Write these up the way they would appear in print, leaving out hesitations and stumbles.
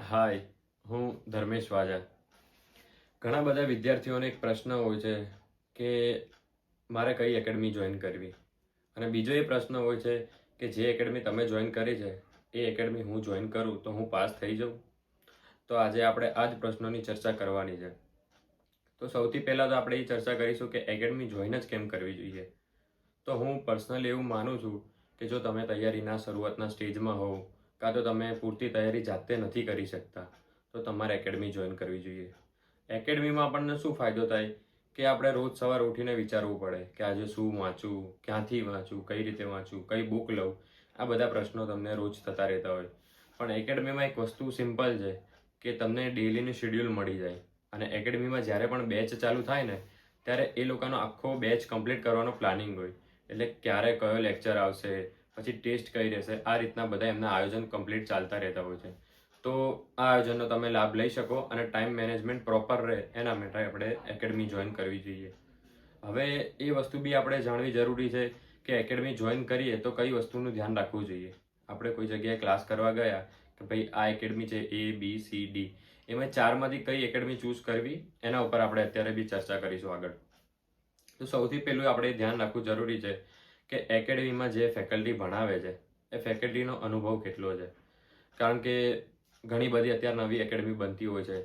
હાય, હું ધર્મેશ વાજા. ઘણા બધા વિદ્યાર્થીઓને એક પ્રશ્ન હોય છે કે મારે કઈ એકેડમી જોઈન કરવી, અને બીજો એ પ્રશ્ન હોય છે કે જે એકેડમી તમે જોઈન કરી છે એ એકેડમી હું જોઈન કરું તો હું પાસ થઈ જાઉં. તો આજે આપણે આ જ પ્રશ્નોની ચર્ચા કરવાની છે. તો સૌથી પહેલાં તો આપણે એ ચર્ચા કરીશું કે એકેડમી જોઈન જ કેમ કરવી જોઈએ. તો હું પર્સનલી એવું માનું છું કે જો તમે તૈયારીના શરૂઆતના સ્ટેજમાં હોવ, કાં તો તમે પૂરતી તૈયારી જાતે નથી કરી શકતા, તો તમારે એકેડમી જોઈન કરવી જોઈએ. એકેડમીમાં આપણને શું ફાયદો થાય કે આપણે રોજ સવારે ઉઠીને વિચારવું પડે કે આજે શું વાંચવું, ક્યાંથી વાંચવું, કઈ રીતે વાંચવું, કઈ બુક લઉં. આ બધા પ્રશ્નો તમને રોજ થતા રહેતા હોય. પણ એકેડમીમાં એક વસ્તુ સિમ્પલ છે કે તમને ડેલીનું શેડ્યુલ મળી જાય, અને એકેડમીમાં જ્યારે પણ બેચ ચાલુ થાય ને ત્યારે એ લોકોનો આખો બેચ કમ્પ્લીટ કરવાનો પ્લાનિંગ હોય. એટલે ક્યારે કયો લેક્ચર આવશે, પછી ટેસ્ટ કઈ રહેશે, આ રીતના બધા એમના આયોજન કમ્પ્લીટ ચાલતા રહેતા હોય છે. તો આ આયોજનનો તમે લાભ લઈ શકો અને ટાઈમ મેનેજમેન્ટ પ્રોપર રહે એના માટે આપણે એકેડમી જોઈન કરવી જોઈએ. હવે એ વસ્તુ બી આપણે જાણવી જરૂરી છે કે એકેડમી જોઈન કરીએ તો કઈ વસ્તુનું ધ્યાન રાખવું જોઈએ. આપણે કોઈ જગ્યાએ ક્લાસ કરવા ગયા કે ભાઈ આ એકેડમી છે ABCD, એમાં ચારમાંથી કઈ એકેડમી ચૂઝ કરવી એના ઉપર આપણે અત્યારે બી ચર્ચા કરીશું આગળ. તો સૌથી પહેલું આપણે ધ્યાન રાખવું જરૂરી છે કે એકેડમીમાં જે ફેકલ્ટી ભણાવે છે એ ફેકલ્ટીનો અનુભવ કેટલો છે. કારણ કે ઘણી બધી અત્યારે નવી એકેડમી બનતી હોય છે,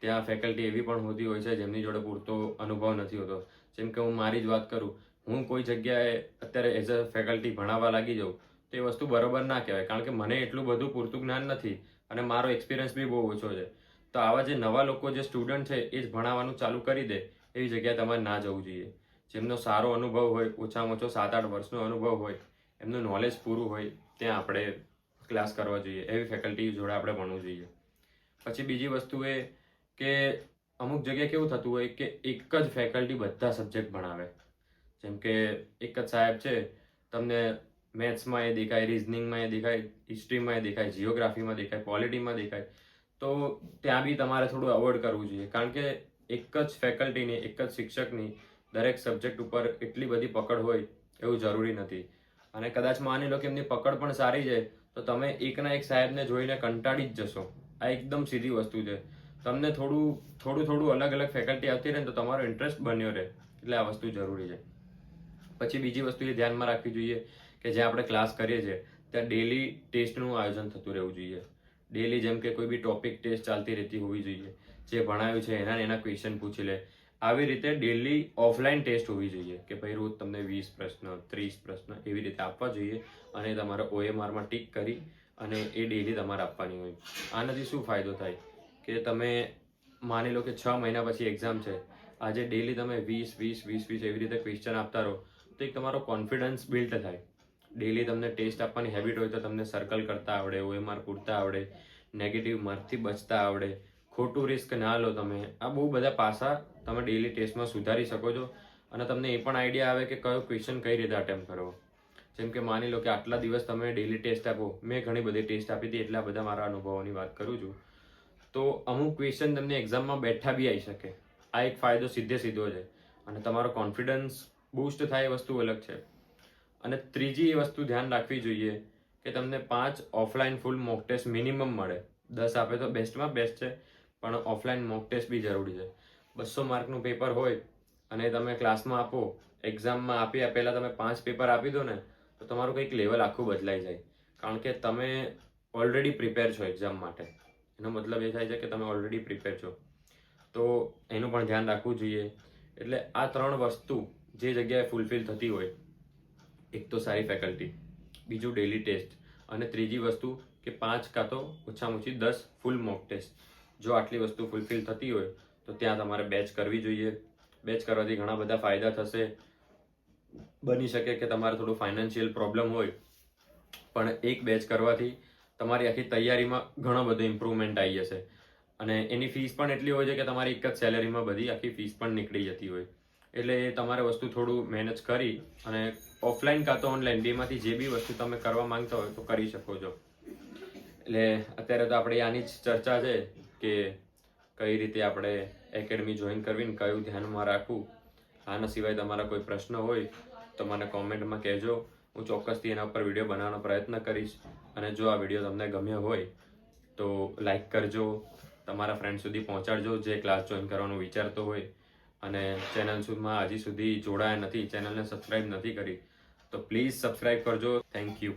ત્યાં ફેકલ્ટી એવી પણ હોતી હોય છે જેમની જોડે પૂરતો અનુભવ નથી હોતો. જેમ કે હું મારી જ વાત કરું, હું કોઈ જગ્યાએ અત્યારે એઝ અ ફેકલ્ટી ભણાવવા લાગી જાઉં તો એ વસ્તુ બરોબર ના કહેવાય, કારણ કે મને એટલું બધું પૂરતું જ્ઞાન નથી અને મારો એક્સપિરિયન્સ બી બહુ ઓછો છે. તો આવા જે નવા લોકો, જે સ્ટુડન્ટ છે એ જ ભણાવવાનું ચાલુ કરી દે એવી જગ્યાએ તમારે ના જવું જોઈએ. જેમનો સારો અનુભવ હોય, ઓછામાં ઓછો 7-8 વર્ષનો અનુભવ હોય, એમનું નોલેજ પૂરું હોય, ત્યાં આપણે ક્લાસ કરવા જોઈએ. એવી ફેકલ્ટી જોડે આપણે ભણવું જોઈએ. પછી બીજી વસ્તુ એ કે અમુક જગ્યાએ કેવું થતું હોય કે એક જ ફેકલ્ટી બધા સબ્જેક્ટ ભણાવે. જેમ કે એક જ સાહેબ છે, તમને મેથ્સમાં એ દેખાય, રિઝનિંગમાં એ દેખાય, હિસ્ટ્રીમાં એ દેખાય, જીઓગ્રાફીમાં દેખાય, પોલિટીમાં દેખાય. તો ત્યાં બી તમારે થોડું અવોઇડ કરવું જોઈએ, કારણ કે એક જ ફેકલ્ટીની, એક જ શિક્ષકની દરેક સબ્જેક્ટ ઉપર એટલી બધી પકડ હોય એવું જરૂરી નથી. અને કદાચ માની લો કે એમની પકડ પણ સારી છે તો તમે એકના એક સાહેબને જોઈને કંટાળી જ જશો. આ એકદમ સીધી વસ્તુ છે. તમને થોડું અલગ અલગ ફેકલ્ટી આવતી રહે ને તો તમારો ઇન્ટરેસ્ટ બન્યો રહે. એટલે આ વસ્તુ જરૂરી છે. પછી બીજી વસ્તુ એ ધ્યાનમાં રાખવી જોઈએ કે જે આપણે ક્લાસ કરીએ છીએ ત્યાં ડેલી ટેસ્ટનું આયોજન થતું રહેવું જોઈએ. ડેલી જેમ કે કોઈ બી ટોપિક ટેસ્ટ ચાલતી રહેતી હોવી જોઈએ. જે ભણાવ્યું છે એના ક્વેશ્ચન પૂછી લે. આવી રીતે ડેલી ઓફલાઈન ટેસ્ટ હોવી જોઈએ કે ભાઈ રોજ તમને 20 પ્રશ્ન, 30 પ્રશ્ન એવી રીતે આપવા જોઈએ, અને તમારે OMRમાં ટીક કરી અને એ ડેલી તમારે આપવાની હોય. આનાથી શું ફાયદો થાય કે તમે માની લો કે 6 મહિના પછી એક્ઝામ છે, આજે ડેલી તમે 20 એવી રીતે ક્વેશ્ચન આપતા રહો તો એક તમારો કોન્ફિડન્સ બિલ્ડ થાય. ડેલી તમને ટેસ્ટ આપવાની હેબિટ હોય તો તમને સર્કલ કરતા આવડે, OMR પૂરતા આવડે, નેગેટિવ માર્કથી બચતા આવડે, ખોટું રિસ્ક ના લો તમે. આ બહુ બધા પાસા તમે ડેલી ટેસ્ટમાં સુધારી શકો છો, અને તમને એ પણ આઈડિયા આવે કે કયો ક્વેશ્ચન કઈ રીતે અટેમ્પ્ટ કરવો. જેમ કે માની લો કે આટલા દિવસ તમે ડેલી ટેસ્ટ આપો, મેં ઘણી બધી ટેસ્ટ આપી હતી એટલા બધા મારા અનુભવોની વાત કરું છું. તો અમુક ક્વેશ્ચન તમને એક્ઝામમાં બેઠા બી આવી શકે. આ એક ફાયદો સીધો છે, અને તમારો કોન્ફિડન્સ બૂસ્ટ થાય એ વસ્તુ અલગ છે. અને ત્રીજી એ વસ્તુ ધ્યાન રાખવી જોઈએ કે તમને 5 offline full mock test minimum મળે. 10 આપે તો બેસ્ટમાં બેસ્ટ છે, પણ ઓફલાઈન મોક ટેસ્ટ બી જરૂરી છે. 200 માર્કનું પેપર હોય અને તમે ક્લાસમાં આપો, એક્ઝામમાં આપ્યા પહેલાં તમે 5 પેપર આપી દો ને તો તમારું કંઈક લેવલ આખું બદલાઈ જાય. કારણ કે તમે ઓલરેડી પ્રિપેર છો એક્ઝામ માટે. એનો મતલબ એ થાય છે કે તમે ઓલરેડી પ્રિપેર છો. તો એનું પણ ધ્યાન રાખવું જોઈએ. એટલે આ 3 વસ્તુ જે જગ્યાએ ફૂલફિલ થતી હોય, એક તો સારી ફેકલ્ટી, બીજું ડેલી ટેસ્ટ, અને ત્રીજી વસ્તુ કે 5 કાં તો ઓછામાં ઓછી 10 ફૂલ મોક ટેસ્ટ. જો આટલી વસ્તુ ફૂલફિલ થતી હોય તો ત્યાં તમારે બેચ કરવી જોઈએ. બેચ કરવાથી ઘણા બધા ફાયદા થશે. બની શકે કે તમારે થોડું ફાઇનાન્શિયલ પ્રોબ્લેમ હોય, પણ એક બેચ કરવાથી તમારી આખી તૈયારીમાં ઘણો બધો ઇમ્પ્રુવમેન્ટ આવી જશે. અને એની ફીસ પણ એટલી હોય છે કે તમારી એક જ સેલેરીમાં બધી આખી ફીસ પણ નીકળી જતી હોય. એટલે તમારે વસ્તુ થોડું મેનેજ કરી અને ઓફલાઈન કાં તો ઓનલાઈન બેમાંથી જે બી વસ્તુ તમે કરવા માંગતા હોય તો કરી શકો છો. એટલે અત્યારે તો આપણે આની જ ચર્ચા છે કે કઈ રીતે આપણે એકેડમી જોઈન કરવી ને કયું ધ્યાનમાં રાખવું. આના સિવાય તમારા કોઈ પ્રશ્ન હોય તો મને કોમેન્ટમાં કહેજો. હું ચોક્કસથી એના ઉપર વિડીયો બનાવવાનો પ્રયત્ન કરીશ. અને જો આ વિડીયો તમને ગમ્યો હોય તો લાઈક કરજો, તમારા ફ્રેન્ડ સુધી પહોંચાડજો જે ક્લાસ જોઈન કરવાનું વિચારતો હોય અને ચેનલ સુધીમાં હજી સુધી જોડાયા નથી, ચેનલને સબસ્ક્રાઈબ નથી કરી, તો પ્લીઝ સબસ્ક્રાઈબ કરજો. Thank you.